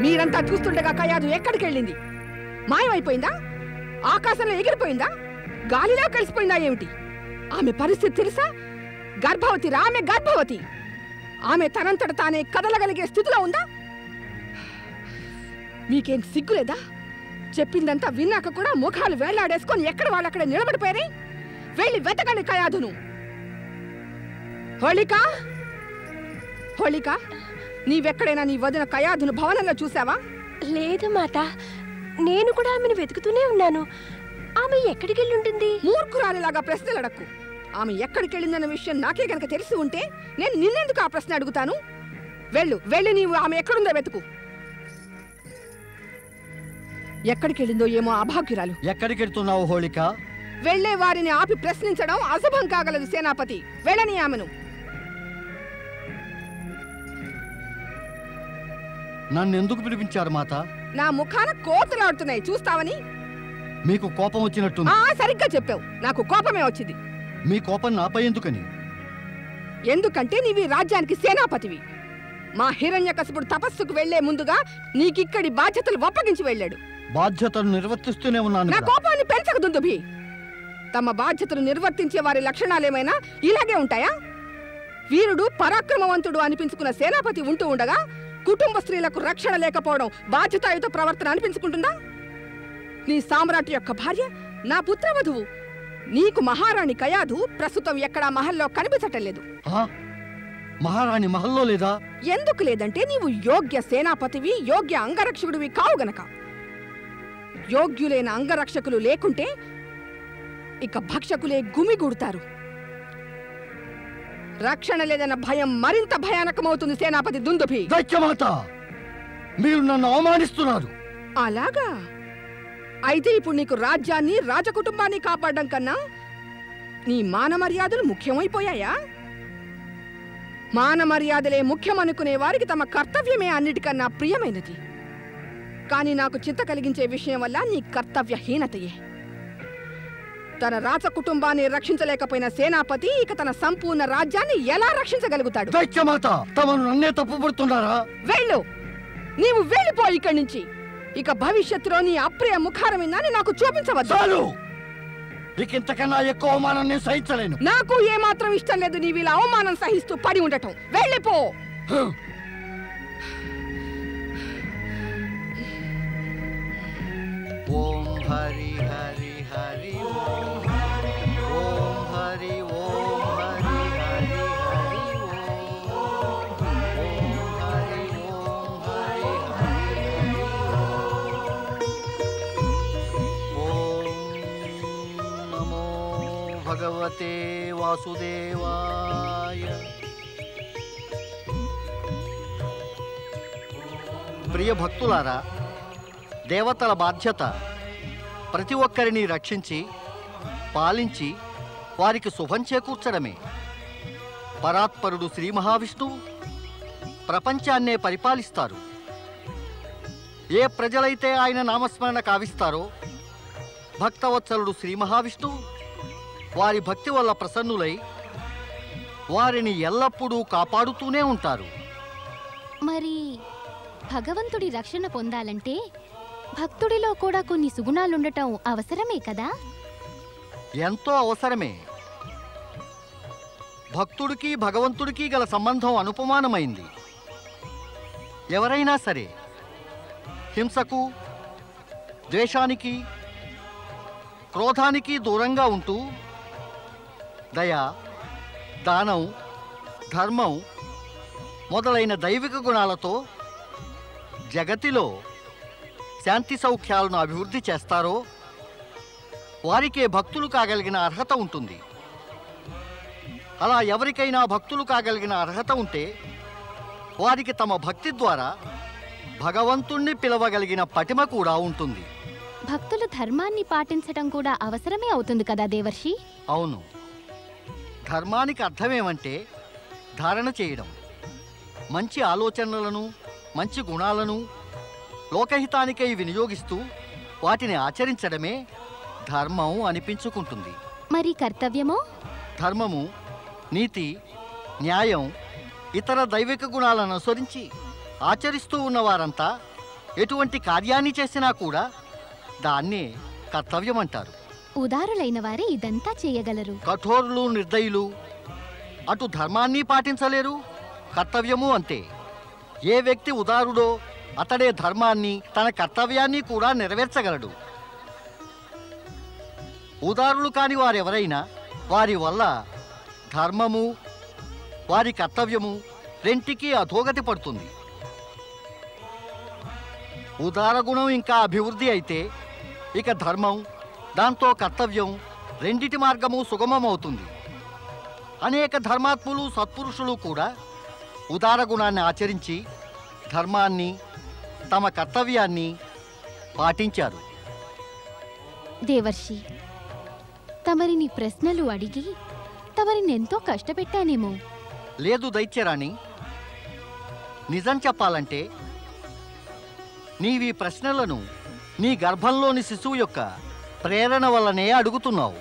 మీరంతా చూస్తుండగా కయాదు ఎక్కడికి వెళ్ళింది? మాయమైపోయిందా? ఆకాశంలో ఎగిరిపోయిందా? గాలిలో కలిసిపోయిందా ఏమిటి? ఆమె పరిస్థితి తెలుసా? గర్భవతి రా, ఆమె గర్భవతి. ఆమె తనంతట తానే కదలగలిగే స్థితిలో ఉందా? మీకేం సిగ్గులేదా? చెప్పిందంతా విన్నాక కూడా ముఖాలు వేళ్లాడేసుకొని ఎక్కడ వాళ్ళక్కడ నిలబడిపోయారే. వెళ్ళి వెతకండి కయాదును. హోళికా, హోళికా, నీవెక్కడైనా నీ వదిన కయాదును భవనంలో చూసావా? లేదు మాత, నేను కూడా ఆమెను వెతుకుతూనే ఉన్నాను. ఆమె ఎక్కడికి వెళ్ళుంటుంది? మూర్ఖురాలిలాగా ప్రశ్నలు అడక్కు. ఆమె ఎక్కడికి వెళ్ళిందన్న విషయం నాకే గనక తెలిసి ఉంటే నేను నిన్నెందుకు ఆ ప్రశ్న అడుగుతాను? వెళ్ళి నీవు ఆమె ఎక్కడుందో వెతుకు. ఎక్కడికి వెళ్ళిందో ఏమో అభాగ్యురాలు. ఎక్కడికి వెళ్తున్నావు హోళిక? వెళ్లే వారిని ఆపి ప్రశ్నించడం అశుభం కాగలదు సేనాపతి. వెళ్ళని ఆమెను. నన్నెందుకు పిలిపించారు మాత? నా ముఖాన కోతలాడుతున్నాయి చూస్తావని. మీకు కోపం వచ్చినట్టుంది. సరిగ్గా చెప్పావు, నాకు కోపమే వచ్చింది. మీ కోపం నాపై ఎందుకని? ఎందుకంటే నీవి రాజ్యానికి సేనాపతివి. మా హిరణ్యకశిపుడు తపస్సుకు వెళ్లే ముందుగా నీకిక్కడి బాధ్యతలు ఒప్పగించి వెళ్ళాడు. బాధ్యతలు నిర్వర్తిస్తూనే ఉన్నాను. నా కోపాన్ని పెంచకు దుందుభి. తమ బాధ్యతలు నిర్వర్తించే వారి లక్షణాలేమైనా ఇలాగే ఉంటాయా? వీరుడు పరాక్రమవంతుడు అనిపించుకున్న సేనాపతి ఉంటూ ఉండగా కుటుంబ స్త్రీలకు రక్షణ లేకపోవడం బాధ్యతాయుత ప్రవర్తన అనిపించుకుంటుందా? నీ సామ్రాట్ యొక్క భార్య నా పుత్రవధువు. నీకు మహారాణి కయాదు ప్రస్తుతం ఎక్కడా మహల్లో కనిపించటం లేదు. మహారాణి మహల్లో లేదా? ఎందుకు లేదంటే నీవు యోగ్య సేనాపతివి, యోగ్య అంగరక్షకుడివి కావు గనక. యోగ్యులైన అంగరక్షకులు లేకుంటే ఇక భక్షకులే గుమిగూడుతారు. రక్షణ లేదన్న భయం మరింత భయానకమవుతుంది సేనాపతి దుందుభి. దైత్యమాత, మీరు నన్ను అవమానిస్తున్నారు. అలాగా? అయితే ఇప్పుడు నీకు రాజ్యాన్ని రాజకుటుంబాన్ని కాపాడడం కన్నా నీ మానమర్యాదలు ముఖ్యమైపోయాయా? మానమర్యాదలే ముఖ్యమనుకునే వారికి తమ కర్తవ్యమే అన్నిటికన్నా ప్రియమైనది. కానీ నాకు చింత కలిగించే విషయం వల్ల నీ కర్తవ్యహీనతయే. తన రాజకుటుంబాన్ని రక్షించలేకపోయిన సేనాపతి ఇక తన సంపూర్ణ రాజ్యాన్ని ఎలా రక్షించగలుగుతాడు? దైత్యమాత, తమను నన్నే తప్పుపడుతున్నారా? వెళ్ళు, నీవు వెళ్ళిపో ఇక్కడి నుంచి. ఇక భవిష్యత్తులో నీ అప్రియ ముఖారమిందని నాకు చూపించవద్దు. ఇక ఇంతకన్నా ఎక్కువ అవమానం నేను సహించలేను. నాకు ఏమాత్రం ఇష్టం లేదు నీవు ఇలా అవమానం సహిస్తూ పడి ఉండటం. వెళ్ళిపో. ఓం హరి హరి హరి ఓం హరి ఓం హరి ఓం హరి హరి హరి ఓం హరి ఓం హరి హరి ఓం నమో భగవతే వాసుదేవాయ. ప్రియ భక్తులారా, దేవతల బాధ్యత ప్రతి ఒక్కరిని రక్షించి పాలించి వారికి శుభం చేకూర్చడమే. పరాత్పరుడు శ్రీ మహావిష్ణువు ప్రపంచాన్నే పరిపాలిస్తారు. ఏ ప్రజలైతే ఆయన నామస్మరణ కావిస్తారో భక్తవత్సలుడు శ్రీ మహావిష్ణువు వారి భక్తి వల్ల ప్రసన్నులై వారిని ఎల్లప్పుడూ కాపాడుతూనే ఉంటారు. మరి భగవంతుడి రక్షణ పొందాలంటే భక్తుడిలో కూడా కొన్ని సుగుణాలుండటం అవసరమే కదా? ఎంతో అవసరమే. భక్తుడికి భగవంతుడికి గల సంబంధం అనుపమానమైంది. ఎవరైనా సరే హింసకు, ద్వేషానికి, క్రోధానికి దూరంగా ఉంటూ దయ, దానం, ధర్మం మొదలైన దైవిక గుణాలతో జగతిలో శాంతి సౌఖ్యాలను అభివృద్ధి చేస్తారో వారికే భక్తులు కాగలిగిన అర్హత ఉంటుంది. అలా ఎవరికైనా భక్తులు కాగలిగిన అర్హత ఉంటే వారికి తమ భక్తి ద్వారా భగవంతుణ్ణి పిలవగలిగిన పటిమ కూడా ఉంటుంది. భక్తులు ధర్మాన్ని పాటించడం కూడా అవసరమే అవుతుంది కదా దేవర్షి? అవును. ధర్మానికి అర్థమేమంటే ధారణ చేయడం. మంచి ఆలోచనలను, మంచి గుణాలను లోకహితానికై వినియోగిస్తూ వాటిని ఆచరించడమే ధర్మం అనిపించుకుంటుంది. మరి కర్తవ్యమో? ధర్మము, నీతి, న్యాయం, ఇతర దైవిక గుణాలను అనుసరించి ఆచరిస్తూ ఉన్నవారంతా ఎటువంటి కార్యాన్ని చేసినా కూడా దాన్నే కర్తవ్యం అంటారు. ఉదారులైన వారే ఇదంతా చేయగలరు. కఠోరులు, నిర్దయులు అటు ధర్మాన్ని పాటించలేరు, కర్తవ్యము అంతే. ఏ వ్యక్తి ఉదారుడో అతడే ధర్మాన్ని, తన కర్తవ్యాన్ని కూడా నెరవేర్చగలడు. ఉదారులు కాని వారెవరైనా వారి వల్ల ధర్మము, వారి కర్తవ్యము రెంటికి అధోగతి పడుతుంది. ఉదార గుణం ఇంకా అభివృద్ధి అయితే ఇక ధర్మం, దాంతో కర్తవ్యం రెండిటి మార్గము సుగమమవుతుంది. అనేక ధర్మాత్ములు, సత్పురుషులు కూడా ఉదార గుణాన్ని ఆచరించి ధర్మాన్ని, తమ కర్తవ్యాన్ని పాటించారు. దేవర్షి, తమరిని ప్రశ్నలు అడిగి తమరినెంతో కష్టపెట్టానేమో. లేదు దైత్యరాణి, నిజం చెప్పాలంటే నీవీ ప్రశ్నలను నీ గర్భంలోని శిశువు యొక్క ప్రేరణ వల్లనే అడుగుతున్నావు.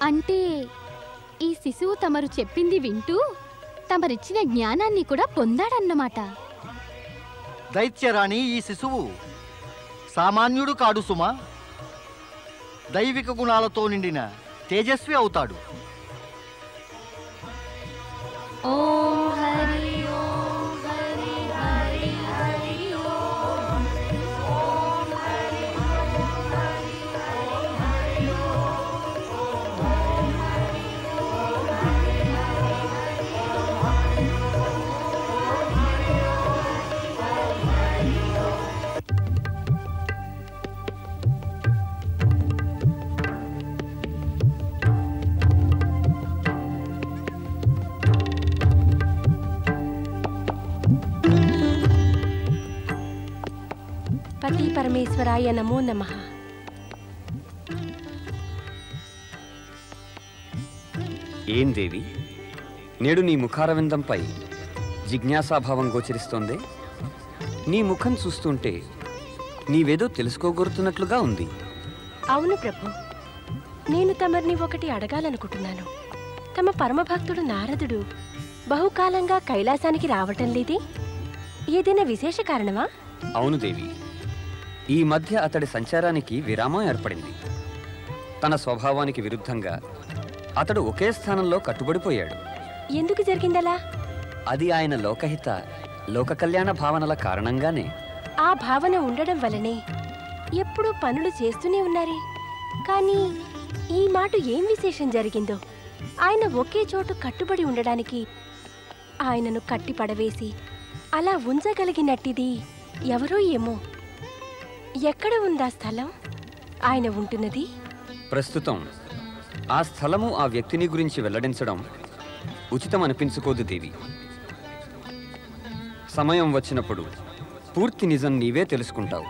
అంటే ఈ శిశువు తమరు చెప్పింది వింటూ తమరిచ్చిన జ్ఞానాన్ని కూడా పొందాడన్నమాట. దైత్యరాణి, ఈ శిశువు సామాన్యుడు కాడు సుమా. దైవిక గుణాలతో నిండిన తేజస్వి అవుతాడు. ఓం హరి ఓం హరి హరి హరి ఓం ఓం హరి ఓం హరి హరి హరి ఓం హరి ఓం హరి పతి పరమేశ్వరాయ నమో నమః. ఏం దేవి, నేడు నీ ముఖారవిందంపై జిజ్ఞాసాభావం గోచరిస్తోందే? నీ ముఖం చూస్తుంటే నీవేదో తెలుసుకోగోరుతున్నట్లుగా ఉంది. అవును ప్రభు, నేను తమరిని ఒకటి అడగాలనుకుంటున్నాను. తమ పరమభక్తుడు నారదుడు బహుకాలంగా కైలాసానికి రావటం లేదే? ఏదైనా విశేష కారణమా? అవును దేవి, ఈ మధ్య అతడి సంచారానికి విరామం ఏర్పడింది. తన స్వభావానికి విరుద్ధంగా అతడు ఒకే స్థానంలో కట్టుబడిపోయాడు. ఎందుకు జరిగిందలా? అది ఆయన లోకహిత, లోక కళ్యాణ భావనల కారణంగానే. ఆ భావన ఉండడం వల్లనే ఎప్పుడూ పనులు చేస్తూనే ఉన్నారే. కానీ ఈ మాట ఏం విశేషం జరిగిందో? ఆయన ఒకే చోటు కట్టుబడి ఉండడానికి ఆయనను కట్టి పడవేసి అలా ఉంచగలిగినట్టిది ఎవరో ఏమో. ఎక్కడ ఉందా స్థలం ఆయన ఉంటున్నది? ప్రస్తుతం ఆ స్థలము, ఆ వ్యక్తిని గురించి వెల్లడించడం ఉచితం అనిపించుకోదు దేవి. సమయం వచ్చినప్పుడు పూర్తి నిజం నీవే తెలుసుకుంటావు.